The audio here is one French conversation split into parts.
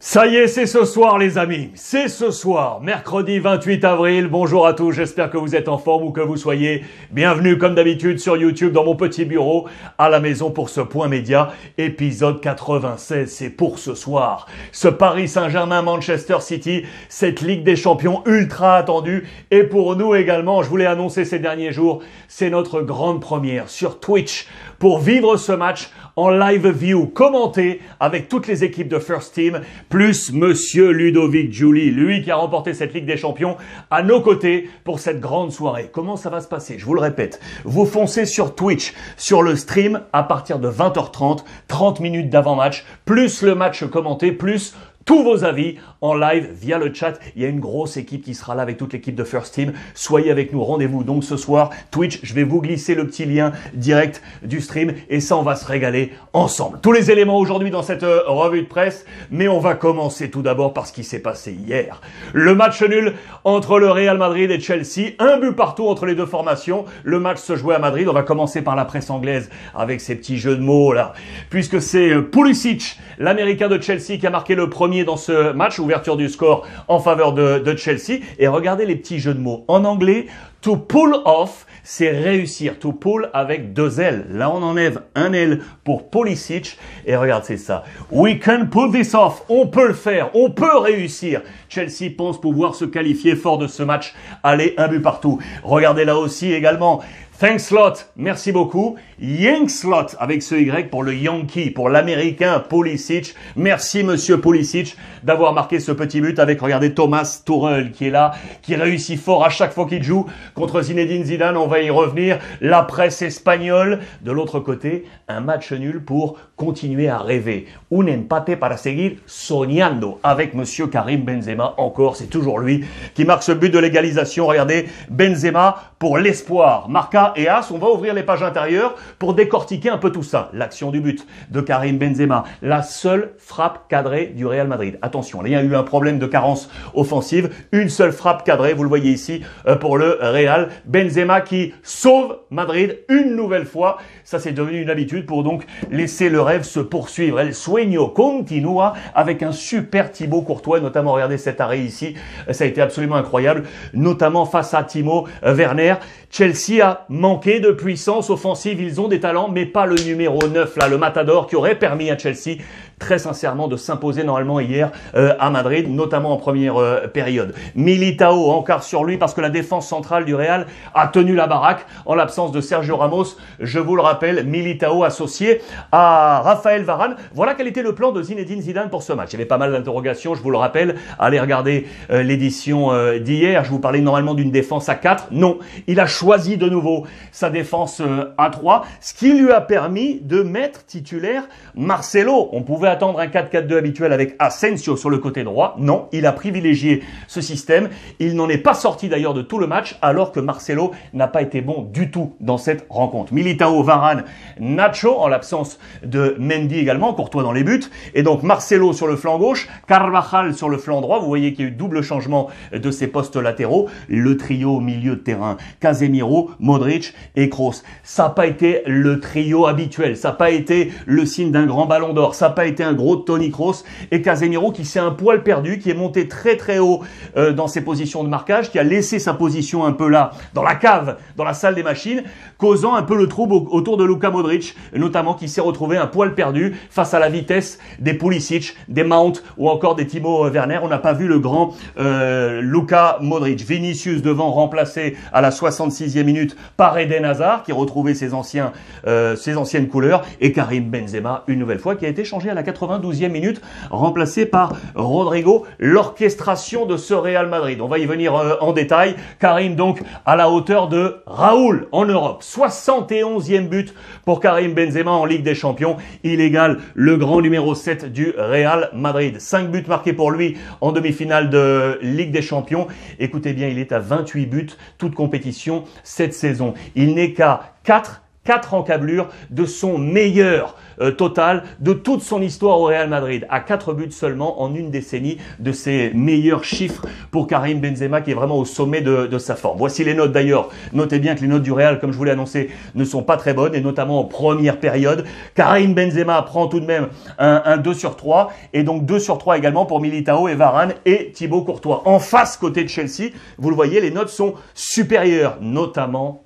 Ça y est, c'est ce soir les amis, c'est ce soir, mercredi 28 avril, bonjour à tous, j'espère que vous êtes en forme ou que vous soyez. Bienvenue comme d'habitude sur YouTube dans mon petit bureau à la maison pour ce Point Média, épisode 96, c'est pour ce soir. Ce Paris Saint-Germain-Manchester City, cette Ligue des Champions ultra attendue et pour nous également, je vous l'ai annoncé ces derniers jours, c'est notre grande première sur Twitch pour vivre ce match en live view, commenté avec toutes les équipes de First Team, plus Monsieur Ludovic Giuli, lui qui a remporté cette Ligue des Champions, à nos côtés pour cette grande soirée. Comment ça va se passer? Je vous le répète, vous foncez sur Twitch, sur le stream à partir de 20h30, 30 minutes d'avant-match, plus le match commenté, plus tous vos avis en live via le chat. Il y a une grosse équipe qui sera là avec toute l'équipe de First Team. Soyez avec nous, rendez-vous donc ce soir. Twitch, je vais vous glisser le petit lien direct du stream et ça, on va se régaler ensemble. Tous les éléments aujourd'hui dans cette revue de presse, mais on va commencer tout d'abord par ce qui s'est passé hier. Le match nul entre le Real Madrid et Chelsea. Un but partout entre les deux formations. Le match se jouait à Madrid. On va commencer par la presse anglaise avec ces petits jeux de mots là. Puisque c'est Pulisic, l'Américain de Chelsea, qui a marqué le premier dans ce match, ouverture du score en faveur de Chelsea. Et regardez les petits jeux de mots. En anglais, to pull off, c'est réussir. To pull avec deux L. Là, on enlève un L pour Pulisic. Et regarde, c'est ça. We can pull this off. On peut le faire. On peut réussir. Chelsea pense pouvoir se qualifier fort de ce match. Allez, un but partout. Regardez là aussi également. Thanks lot, merci beaucoup. Yankslot avec ce Y pour le Yankee, pour l'Américain Pulisic. Merci Monsieur Pulisic d'avoir marqué ce petit but avec, regardez, Thomas Tuchel qui est là, qui réussit fort à chaque fois qu'il joue contre Zinedine Zidane. On va y revenir. La presse espagnole. De l'autre côté, un match nul pour continuer à rêver. Un empate para seguir soñando avec Monsieur Karim Benzema. Encore, c'est toujours lui qui marque ce but de l'égalisation. Regardez, Benzema pour l'espoir. Marca et As, on va ouvrir les pages intérieures pour décortiquer un peu tout ça. L'action du but de Karim Benzema, la seule frappe cadrée du Real Madrid. Attention, il y a eu un problème de carence offensive, une seule frappe cadrée, vous le voyez ici, pour le Real. Benzema qui sauve Madrid une nouvelle fois. Ça, c'est devenu une habitude pour donc laisser le rêve se poursuivre. El sueño continua avec un super Thibaut Courtois, notamment, regardez cet arrêt ici, ça a été absolument incroyable, notamment face à Timo Werner. Chelsea a manqué de puissance offensive, ils ont des talents, mais pas le numéro 9, là, le Matador, qui aurait permis à Chelsea, très sincèrement, de s'imposer normalement hier à Madrid, notamment en première période. Militao, encore sur lui, parce que la défense centrale du Real a tenu la baraque en l'absence de Sergio Ramos. Je vous le rappelle, Militao associé à Raphaël Varane. Voilà quel était le plan de Zinedine Zidane pour ce match. Il y avait pas mal d'interrogations, je vous le rappelle. Allez regarder l'édition d'hier. Je vous parlais normalement d'une défense à 4. Non, il a choisi de nouveau sa défense à 3, ce qui lui a permis de mettre titulaire Marcelo. On pouvait attendre un 4-4-2 habituel avec Asensio sur le côté droit. Non, il a privilégié ce système. Il n'en est pas sorti d'ailleurs de tout le match, alors que Marcelo n'a pas été bon du tout dans cette rencontre. Militao, Varane, Nacho, en l'absence de Mendy également, Courtois dans les buts. Et donc Marcelo sur le flanc gauche, Carvajal sur le flanc droit. Vous voyez qu'il y a eu double changement de ses postes latéraux. Le trio au milieu de terrain, Casemiro, Modric et Kroos. Ça n'a pas été le trio habituel. Ça n'a pas été le signe d'un grand ballon d'or. Ça n'a pas été un gros Toni Kroos et Casemiro qui s'est un poil perdu, qui est monté très très haut dans ses positions de marquage, qui a laissé sa position un peu là, dans la cave, dans la salle des machines, causant un peu le trouble autour de Luka Modric, notamment qui s'est retrouvé un poil perdu face à la vitesse des Pulisic, des Mount ou encore des Timo Werner. On n'a pas vu le grand Luka Modric. Vinicius devant, remplacé à la 66e minute par Eden Hazard, qui retrouvait ses anciennes couleurs, et Karim Benzema, une nouvelle fois, qui a été changé à la 92e minute, remplacé par Rodrigo. L'orchestration de ce Real Madrid, on va y venir en détail. Karim donc à la hauteur de Raoul en Europe. 71e but pour Karim Benzema en Ligue des Champions. Il égale le grand numéro 7 du Real Madrid. 5 buts marqués pour lui en demi-finale de Ligue des Champions. Écoutez bien, il est à 28 buts, toute compétition cette saison. Il n'est qu'à 4 4 encablures de son meilleur total de toute son histoire au Real Madrid, à 4 buts seulement en une décennie, de ses meilleurs chiffres pour Karim Benzema qui est vraiment au sommet de sa forme. Voici les notes d'ailleurs. Notez bien que les notes du Real, comme je vous l'ai annoncé, ne sont pas très bonnes et notamment en première période. Karim Benzema prend tout de même un 2 sur 3 et donc 2 sur 3 également pour Militao et Varane et Thibaut Courtois. En face, côté de Chelsea, vous le voyez, les notes sont supérieures, notamment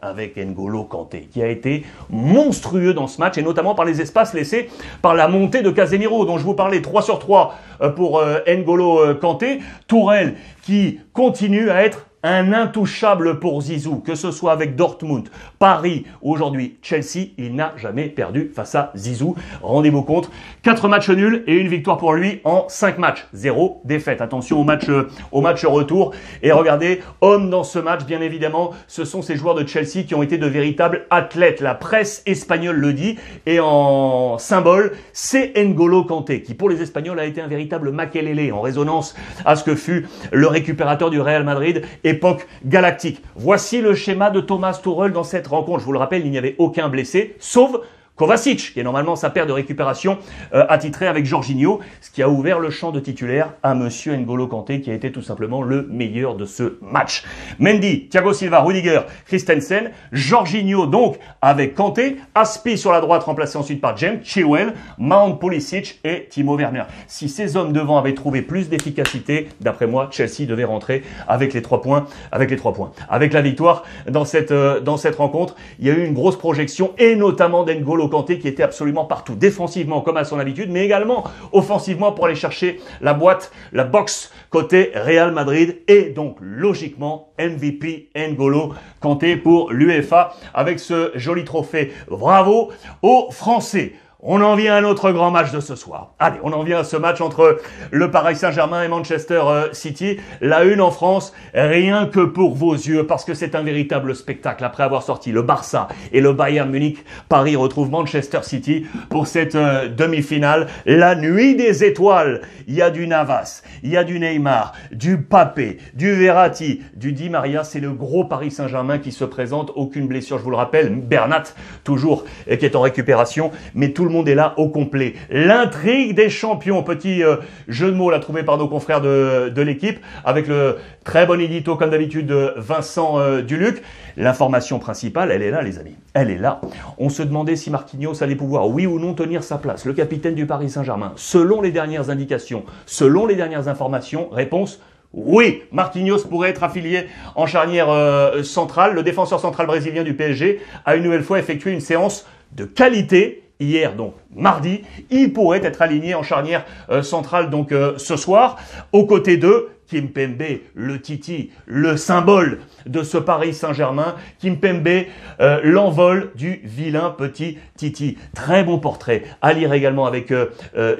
avec N'Golo Kanté qui a été monstrueux dans ce match et notamment par les espaces laissés par la montée de Casemiro dont je vous parlais, 3 sur 3 pour N'Golo Kanté. Tourelle qui continue à être un intouchable pour Zizou, que ce soit avec Dortmund, Paris ou aujourd'hui Chelsea, il n'a jamais perdu face à Zizou. Rendez-vous compte, 4 matchs nuls et une victoire pour lui en 5 matchs. 0 défaite. Attention au match retour. Et regardez, homme dans ce match, bien évidemment, ce sont ces joueurs de Chelsea qui ont été de véritables athlètes. La presse espagnole le dit. Et en symbole, c'est N'Golo Kanté, qui pour les Espagnols a été un véritable Makelele, en résonance à ce que fut le récupérateur du Real Madrid, époque galactique. Voici le schéma de Thomas Tuchel dans cette rencontre. Je vous le rappelle, il n'y avait aucun blessé, sauf Kovacic, qui est normalement sa paire de récupération attitrée avec Jorginho, ce qui a ouvert le champ de titulaire à monsieur N'Golo Kanté, qui a été tout simplement le meilleur de ce match. Mendy, Thiago Silva, Rudiger, Christensen, Jorginho donc avec Kanté, Aspi sur la droite remplacé ensuite par James, Chilwell, Mount, Pulisic et Timo Werner. Si ces hommes devant avaient trouvé plus d'efficacité, d'après moi, Chelsea devait rentrer avec les 3 points, avec la victoire dans cette rencontre. Il y a eu une grosse projection et notamment d'N'Golo Kanté qui était absolument partout, défensivement comme à son habitude, mais également offensivement pour aller chercher la box côté Real Madrid et donc logiquement MVP N'Golo Kanté pour l'UEFA avec ce joli trophée. Bravo aux Français. On en vient à notre grand match de ce soir. Allez, on en vient à ce match entre le Paris Saint-Germain et Manchester City. La une en France, rien que pour vos yeux, parce que c'est un véritable spectacle. Après avoir sorti le Barça et le Bayern Munich, Paris retrouve Manchester City pour cette demi-finale. La nuit des étoiles. Il y a du Navas, il y a du Neymar, du Mbappé, du Verratti, du Di Maria. C'est le gros Paris Saint-Germain qui se présente. Aucune blessure, je vous le rappelle. Bernat, toujours, qui est en récupération, mais tout le monde est là au complet. L'intrigue des champions, petit jeu de mots là trouvé par nos confrères de l'équipe, avec le très bon édito comme d'habitude de Vincent Duluc. L'information principale, elle est là les amis, elle est là. On se demandait si Marquinhos allait pouvoir, oui ou non, tenir sa place. Le capitaine du Paris Saint-Germain, selon les dernières indications, selon les dernières informations, réponse oui, Marquinhos pourrait être affilié en charnière centrale. Le défenseur central brésilien du PSG a une nouvelle fois effectué une séance de qualité. Hier, donc mardi, il pourrait être aligné en charnière centrale donc ce soir, aux côtés de Kimpembe, le Titi, le symbole de ce Paris Saint-Germain. Kimpembe, l'envol du vilain petit Titi. Très bon portrait à lire également avec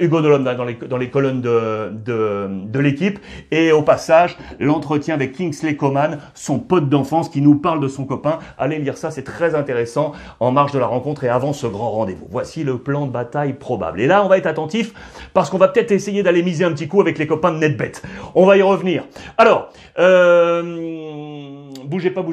Hugo Delhomme dans les colonnes de l'équipe. Et au passage, l'entretien avec Kingsley Coman, son pote d'enfance qui nous parle de son copain. Allez lire ça, c'est très intéressant en marge de la rencontre et avant ce grand rendez-vous. Voici le plan de bataille probable. Et là, on va être attentif parce qu'on va peut-être essayer d'aller miser un petit coup avec les copains de NetBet. On va y revenir. Alors, bougez pas.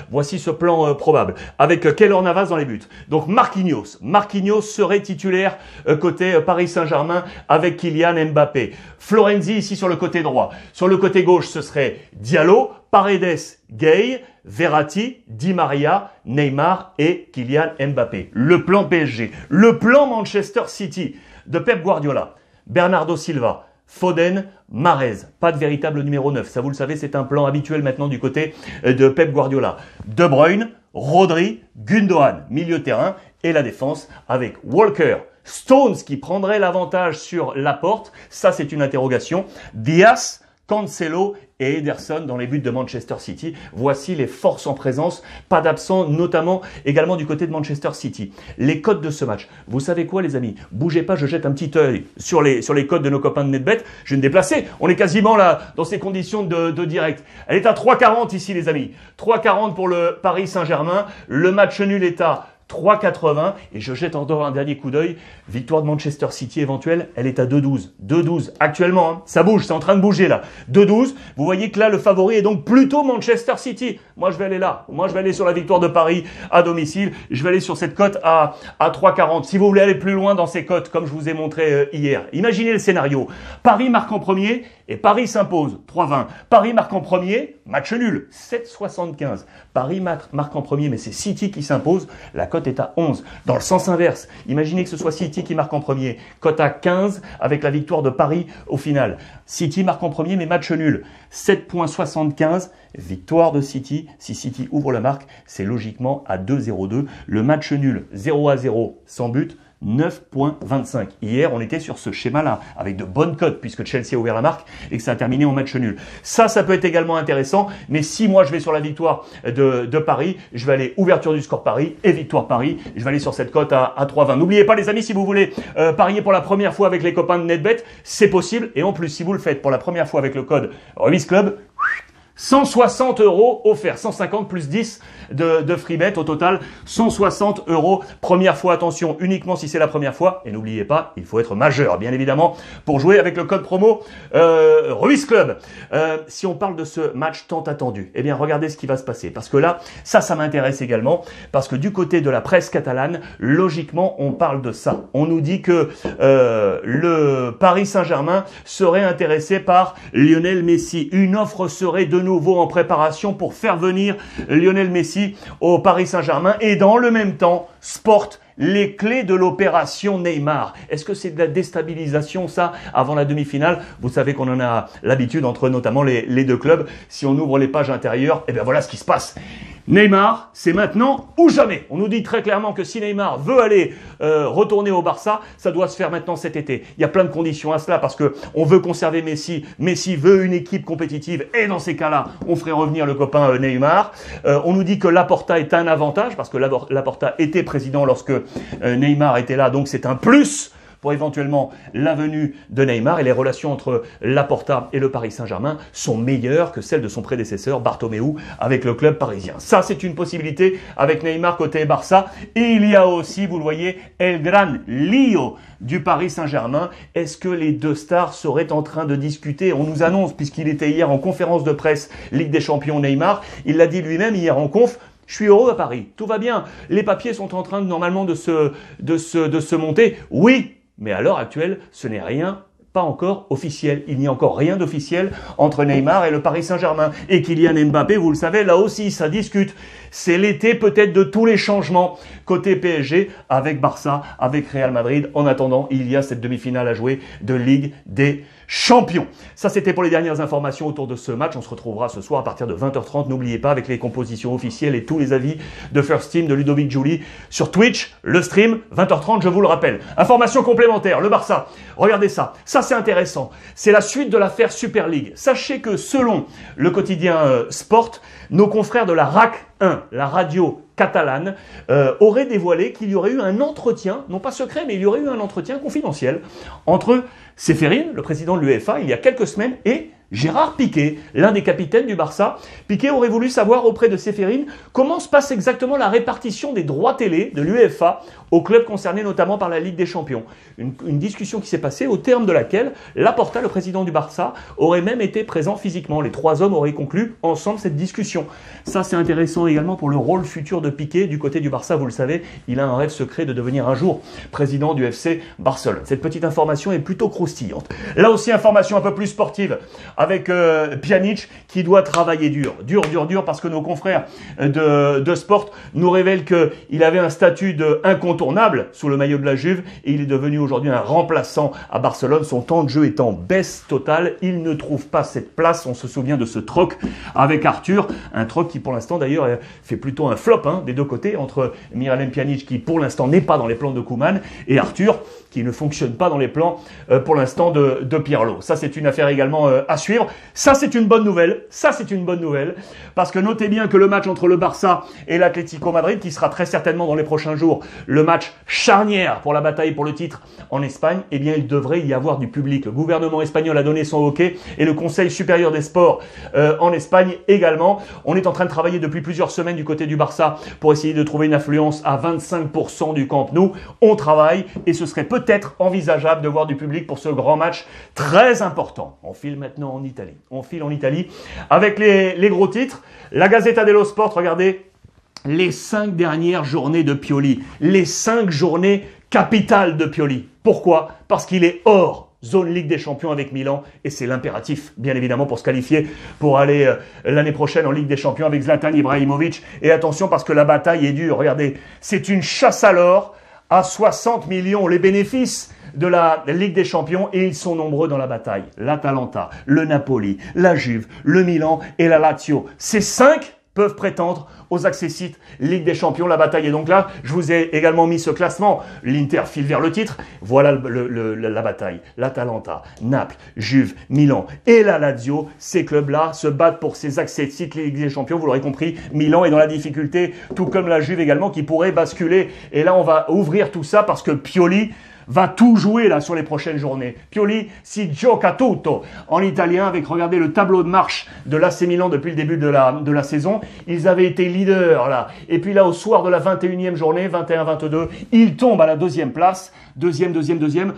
Voici ce plan probable. Avec Keylor Navas dans les buts. Donc Marquinhos serait titulaire côté Paris Saint-Germain avec Kylian Mbappé. Florenzi ici sur le côté droit. Sur le côté gauche, ce serait Diallo, Paredes, Gay, Verratti, Di Maria, Neymar et Kylian Mbappé. Le plan PSG. Le plan Manchester City de Pep Guardiola. Bernardo Silva, Foden, Mahrez, pas de véritable numéro 9. Ça, vous le savez, c'est un plan habituel maintenant du côté de Pep Guardiola. De Bruyne, Rodri, Gundogan, milieu terrain et la défense avec Walker, Stones qui prendrait l'avantage sur Laporte. Ça, c'est une interrogation. Diaz, Cancelo et Ederson dans les buts de Manchester City. Voici les forces en présence. Pas d'absents, notamment également du côté de Manchester City. Les codes de ce match. Vous savez quoi les amis? Bougez pas, je jette un petit œil sur les codes de nos copains de NetBet. Je vais me déplacer. On est quasiment là dans ces conditions de direct. Elle est à 3,40 ici les amis. 3,40 pour le Paris Saint-Germain. Le match nul est à 3,80 et je jette encore un dernier coup d'œil. Victoire de Manchester City éventuelle, elle est à 2,12. 2,12 actuellement, hein, ça bouge, c'est en train de bouger là. 2,12, vous voyez que là le favori est donc plutôt Manchester City. Moi je vais aller là, moi je vais aller sur la victoire de Paris à domicile. Je vais aller sur cette cote à 3,40. Si vous voulez aller plus loin dans ces cotes, comme je vous ai montré hier, imaginez le scénario. Paris marque en premier et Paris s'impose, 3,20. Paris marque en premier, match nul, 7,75. Paris marque en premier, mais c'est City qui s'impose, la cote est à 11. Dans le sens inverse, imaginez que ce soit City qui marque en premier, cote à 15 avec la victoire de Paris au final. City marque en premier, mais match nul, 7,75. Victoire de City, si City ouvre la marque, c'est logiquement à 2,02. Le match nul, 0-0, sans but, 9,25. Hier, on était sur ce schéma-là, avec de bonnes cotes, puisque Chelsea a ouvert la marque et que ça a terminé en match nul. Ça peut être également intéressant, mais si moi je vais sur la victoire de Paris, je vais aller ouverture du score Paris et victoire Paris. Je vais aller sur cette cote à 3,20. N'oubliez pas les amis, si vous voulez parier pour la première fois avec les copains de NetBet, c'est possible. Et en plus, si vous le faites pour la première fois avec le code Remise Club, 160 € offerts, 150 plus 10 de free bet, au total 160 €. Première fois, attention, uniquement si c'est la première fois. Et n'oubliez pas, il faut être majeur, bien évidemment, pour jouer avec le code promo Ruiz Club. Si on parle de ce match tant attendu, eh bien regardez ce qui va se passer. Parce que là, ça m'intéresse également. Parce que du côté de la presse catalane, logiquement, on parle de ça. On nous dit que le Paris Saint-Germain serait intéressé par Lionel Messi. Une offre serait de nouveau en préparation pour faire venir Lionel Messi au Paris Saint-Germain et dans le même temps, Sport les clés de l'opération Neymar. Est-ce que c'est de la déstabilisation ça avant la demi-finale? Vous savez qu'on en a l'habitude entre notamment les deux clubs. Si on ouvre les pages intérieures, eh bien voilà ce qui se passe. Neymar, c'est maintenant ou jamais. On nous dit très clairement que si Neymar veut aller retourner au Barça, ça doit se faire maintenant cet été. Il y a plein de conditions à cela parce que on veut conserver Messi. Messi veut une équipe compétitive et dans ces cas-là, on ferait revenir le copain Neymar. On nous dit que Laporta est un avantage parce que Laporta était président lorsque Neymar était là, donc c'est un plus pour éventuellement la venue de Neymar, et les relations entre Laporta et le Paris Saint-Germain sont meilleures que celles de son prédécesseur Bartomeu avec le club parisien. Ça, c'est une possibilité avec Neymar côté Barça. Et il y a aussi, vous le voyez, El Gran Lío du Paris Saint-Germain. Est-ce que les deux stars seraient en train de discuter? On nous annonce, puisqu'il était hier en conférence de presse Ligue des Champions Neymar, il l'a dit lui-même hier en conf, je suis heureux à Paris, tout va bien. Les papiers sont en train normalement de se monter. Oui, mais à l'heure actuelle, ce n'est rien, pas encore officiel. Il n'y a encore rien d'officiel entre Neymar et le Paris Saint-Germain. Et Kylian Mbappé, vous le savez, là aussi, ça discute. C'est l'été peut-être de tous les changements côté PSG avec Barça, avec Real Madrid. En attendant, il y a cette demi-finale à jouer de Ligue des Champions. Ça, c'était pour les dernières informations autour de ce match. On se retrouvera ce soir à partir de 20h30. N'oubliez pas, avec les compositions officielles et tous les avis de First Team, de Ludovic Giuli sur Twitch, le stream, 20h30, je vous le rappelle. Information complémentaire, le Barça. Regardez ça. Ça, c'est intéressant. C'est la suite de l'affaire Super League. Sachez que selon le quotidien Sport, nos confrères de la RAC 1, la radio catalane, auraient dévoilé qu'il y aurait eu un entretien, non pas secret, mais il y aurait eu un entretien confidentiel entre Ceferin, le président de l'UEFA, il y a quelques semaines, et Gérard Piqué, l'un des capitaines du Barça. Piqué aurait voulu savoir auprès de Ceferin comment se passe exactement la répartition des droits télé de l'UEFA aux clubs concernés notamment par la Ligue des Champions. Une discussion qui s'est passée au terme de laquelle Laporta, le président du Barça, aurait même été présent physiquement. Les trois hommes auraient conclu ensemble cette discussion. Ça, c'est intéressant également pour le rôle futur de Piqué du côté du Barça. Vous le savez, il a un rêve secret de devenir un jour président du FC Barcelone. Cette petite information est plutôt croustillante. Là aussi, information un peu plus sportive avec Pjanic qui doit travailler dur, parce que nos confrères de Sport nous révèlent qu'il avait un statut de incontournable sous le maillot de la Juve et il est devenu aujourd'hui un remplaçant à Barcelone. Son temps de jeu est en baisse totale. Il ne trouve pas cette place. On se souvient de ce troc avec Arthur, un troc qui pour l'instant d'ailleurs fait plutôt un flop des deux côtés entre Miralem Pjanic qui pour l'instant n'est pas dans les plans de Koeman et Arthur qui ne fonctionne pas dans les plans pour l'instant de Pirlo. Ça, c'est une affaire également à suivre. Ça, c'est une bonne nouvelle. Ça, c'est une bonne nouvelle. Parce que notez bien que le match entre le Barça et l'Atlético Madrid, qui sera très certainement dans les prochains jours le match charnière pour la bataille pour le titre en Espagne, eh bien, il devrait y avoir du public. Le gouvernement espagnol a donné son OK et le Conseil supérieur des sports en Espagne également. On est en train de travailler depuis plusieurs semaines du côté du Barça pour essayer de trouver une affluence à 25% du Camp Nou. On travaille et ce serait peut-être envisageable de voir du public pour ce grand match très important. On file maintenant en Italie. On file en Italie avec les gros titres. La Gazzetta dello Sport, regardez les 5 dernières journées de Pioli. Les 5 journées capitales de Pioli. Pourquoi? Parce qu'il est hors zone Ligue des Champions avec Milan et c'est l'impératif, bien évidemment, pour se qualifier pour aller l'année prochaine en Ligue des Champions avec Zlatan Ibrahimovic. Et attention parce que la bataille est dure. Regardez, c'est une chasse à l'or à 60 millions. Les bénéfices de la Ligue des Champions et ils sont nombreux dans la bataille. L'Atalanta, le Napoli, la Juve, le Milan et la Lazio. Ces 5 peuvent prétendre aux accessites Ligue des Champions. La bataille est donc là. Je vous ai également mis ce classement. L'Inter file vers le titre. Voilà la bataille. L'Atalanta, Naples, Juve, Milan et la Lazio. Ces clubs-là se battent pour ces accessites Ligue des Champions. Vous l'aurez compris, Milan est dans la difficulté, tout comme la Juve également, qui pourrait basculer. Et là, on va ouvrir tout ça parce que Pioli va tout jouer là sur les prochaines journées. Pioli si gioca tutto en italien avec, regardez, le tableau de marche de l'AC Milan depuis le début de la saison. Ils avaient été leaders là. Et puis là, au soir de la 21e journée, 21-22, ils tombent à la 2e place. Deuxième,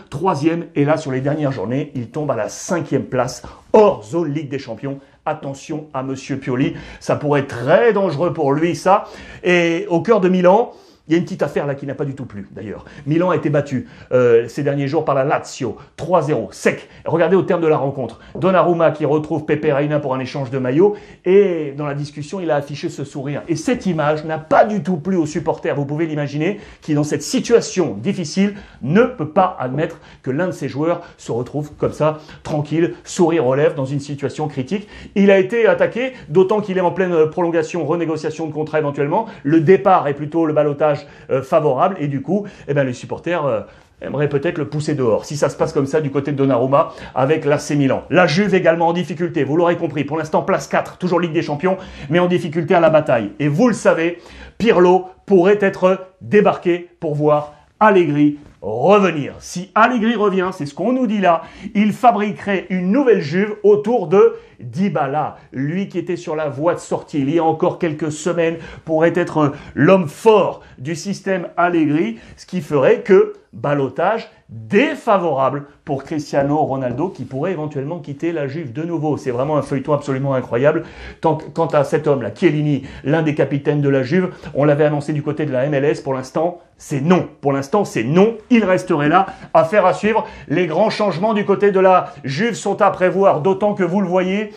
troisième. Et là, sur les dernières journées, ils tombent à la 5e place hors zone Ligue des Champions. Attention à Monsieur Pioli. Ça pourrait être très dangereux pour lui, ça. Et au cœur de Milan, il y a une petite affaire là qui n'a pas du tout plu, d'ailleurs. Milan a été battu ces derniers jours par la Lazio, 3-0, sec. Regardez au terme de la rencontre, Donnarumma qui retrouve Pepe Reina pour un échange de maillot et dans la discussion, il a affiché ce sourire. Et cette image n'a pas du tout plu aux supporters, vous pouvez l'imaginer, qui dans cette situation difficile ne peut pas admettre que l'un de ses joueurs se retrouve comme ça, tranquille, sourire aux lèvres, dans une situation critique. Il a été attaqué, d'autant qu'il est en pleine prolongation, renégociation de contrat éventuellement. Le départ est plutôt le ballottage favorable et du coup, eh ben, les supporters aimeraient peut-être le pousser dehors. Si ça se passe comme ça du côté de Donnarumma avec l'AC Milan. La Juve également en difficulté, vous l'aurez compris. Pour l'instant, place 4, toujours Ligue des Champions, mais en difficulté à la bataille. Et vous le savez, Pirlo pourrait être débarqué pour voir Allegri revenir. Si Allegri revient, c'est ce qu'on nous dit là, il fabriquerait une nouvelle Juve autour de Dybala, lui qui était sur la voie de sortie il y a encore quelques semaines, pourrait être l'homme fort du système Allegri, ce qui ferait que ballottage défavorable pour Cristiano Ronaldo qui pourrait éventuellement quitter la Juve de nouveau. C'est vraiment un feuilleton absolument incroyable. Quant à cet homme-là, Chiellini, l'un des capitaines de la Juve, on l'avait annoncé du côté de la MLS, pour l'instant, c'est non. Pour l'instant, c'est non. Il resterait là. Affaire à suivre. Les grands changements du côté de la Juve sont à prévoir, d'autant que vous le voyez,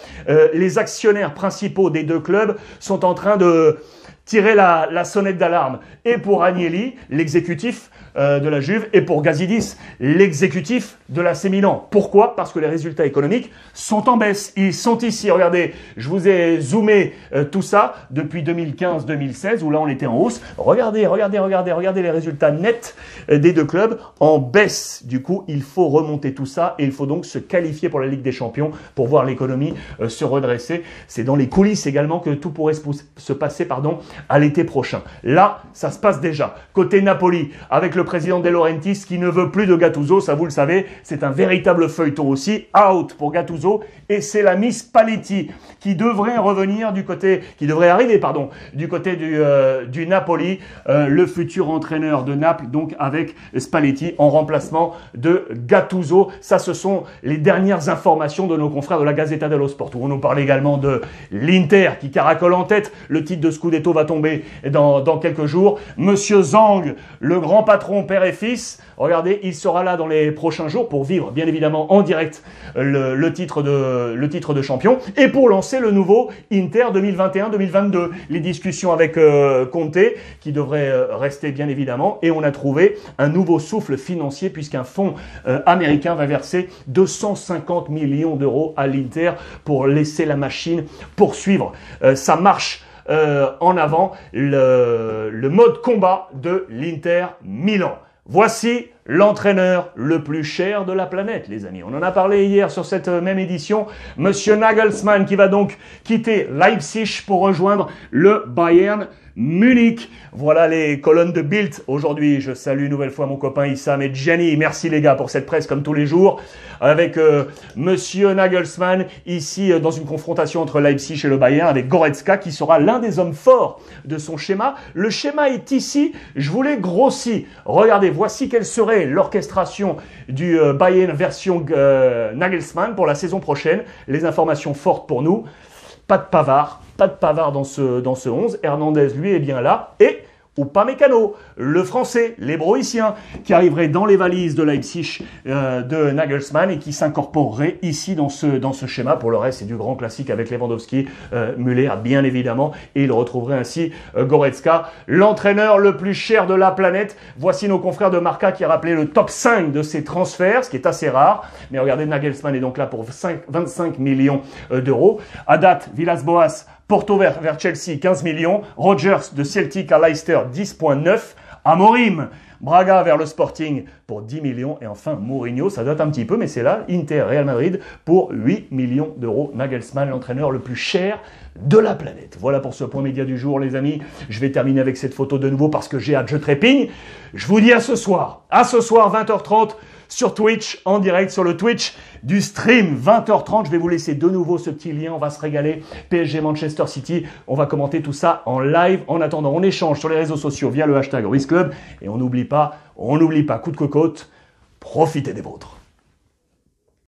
les actionnaires principaux des deux clubs sont en train de tirer la sonnette d'alarme. Et pour Agnelli, l'exécutif de la Juve, et pour Gazidis, l'exécutif de l'AC Milan. Pourquoi? Parce que les résultats économiques sont en baisse. Ils sont ici. Regardez, je vous ai zoomé tout ça depuis 2015-2016, où là on était en hausse. Regardez les résultats nets des deux clubs en baisse. Du coup, il faut remonter tout ça et il faut donc se qualifier pour la Ligue des Champions pour voir l'économie se redresser. C'est dans les coulisses également que tout pourrait se passer à l'été prochain. Là, ça se passe déjà. Côté Napoli, avec le président De Laurentiis qui ne veut plus de Gattuso, ça vous le savez, c'est un véritable feuilleton aussi. Out pour Gattuso et c'est la Miss Spalletti qui devrait revenir du côté, du côté du Napoli, le futur entraîneur de Naples, donc avec Spalletti en remplacement de Gattuso. Ça, ce sont les dernières informations de nos confrères de la Gazzetta dello Sport, où on nous parle également de l'Inter qui caracole en tête. Le titre de Scudetto va tomber dans quelques jours. Monsieur Zhang, le grand patron père et fils, regardez, il sera là dans les prochains jours pour vivre, bien évidemment, en direct le titre de champion et pour lancer le nouveau Inter 2021-2022. Les discussions avec Conte qui devrait rester, bien évidemment, et on a trouvé un nouveau souffle financier puisqu'un fonds américain va verser 250 millions d'euros à l'Inter pour laisser la machine poursuivre sa marche en avant, le mode combat de l'Inter Milan. Voici l'entraîneur le plus cher de la planète, les amis. On en a parlé hier sur cette même édition. Monsieur Nagelsmann qui va donc quitter Leipzig pour rejoindre le Bayern Munich. Voilà les colonnes de Bild. Aujourd'hui, je salue une nouvelle fois mon copain Issam et Gianni. Merci les gars pour cette presse comme tous les jours. Avec Monsieur Nagelsmann ici dans une confrontation entre Leipzig et le Bayern avec Goretzka qui sera l'un des hommes forts de son schéma. Le schéma est ici. Je vous l'ai grossi. Regardez, voici quelle serait l'orchestration du Bayern version Nagelsmann pour la saison prochaine. Les informations fortes pour nous. Pas de Pavard dans ce 11. Hernandez, lui, est bien là. Et Upamecano, le français, l'hébroïcien, qui arriverait dans les valises de Leipzig de Nagelsmann et qui s'incorporerait ici dans ce schéma. Pour le reste, c'est du grand classique avec Lewandowski, Müller, bien évidemment. Et il retrouverait ainsi Goretzka, l'entraîneur le plus cher de la planète. Voici nos confrères de Marca qui a rappelé le top 5 de ses transferts, ce qui est assez rare. Mais regardez, Nagelsmann est donc là pour 25 millions d'euros. À date, Villas-Boas, Porto vers Chelsea, 15 millions. Rodgers de Celtic à Leicester, 10,9. Amorim, Braga vers le Sporting pour 10 millions. Et enfin, Mourinho, ça date un petit peu, mais c'est là, Inter, Real Madrid pour 8 millions d'euros. Nagelsmann, l'entraîneur le plus cher de la planète. Voilà pour ce point média du jour, les amis. Je vais terminer avec cette photo de nouveau parce que j'ai hâte, je trépigne. Je vous dis à ce soir. À ce soir, 20h30. Sur Twitch, en direct sur le Twitch du stream, 20h30. Je vais vous laisser de nouveau ce petit lien. On va se régaler. PSG Manchester City. On va commenter tout ça en live. En attendant, on échange sur les réseaux sociaux via le hashtag RuizClub. Et on n'oublie pas, coup de cocotte, profitez des vôtres.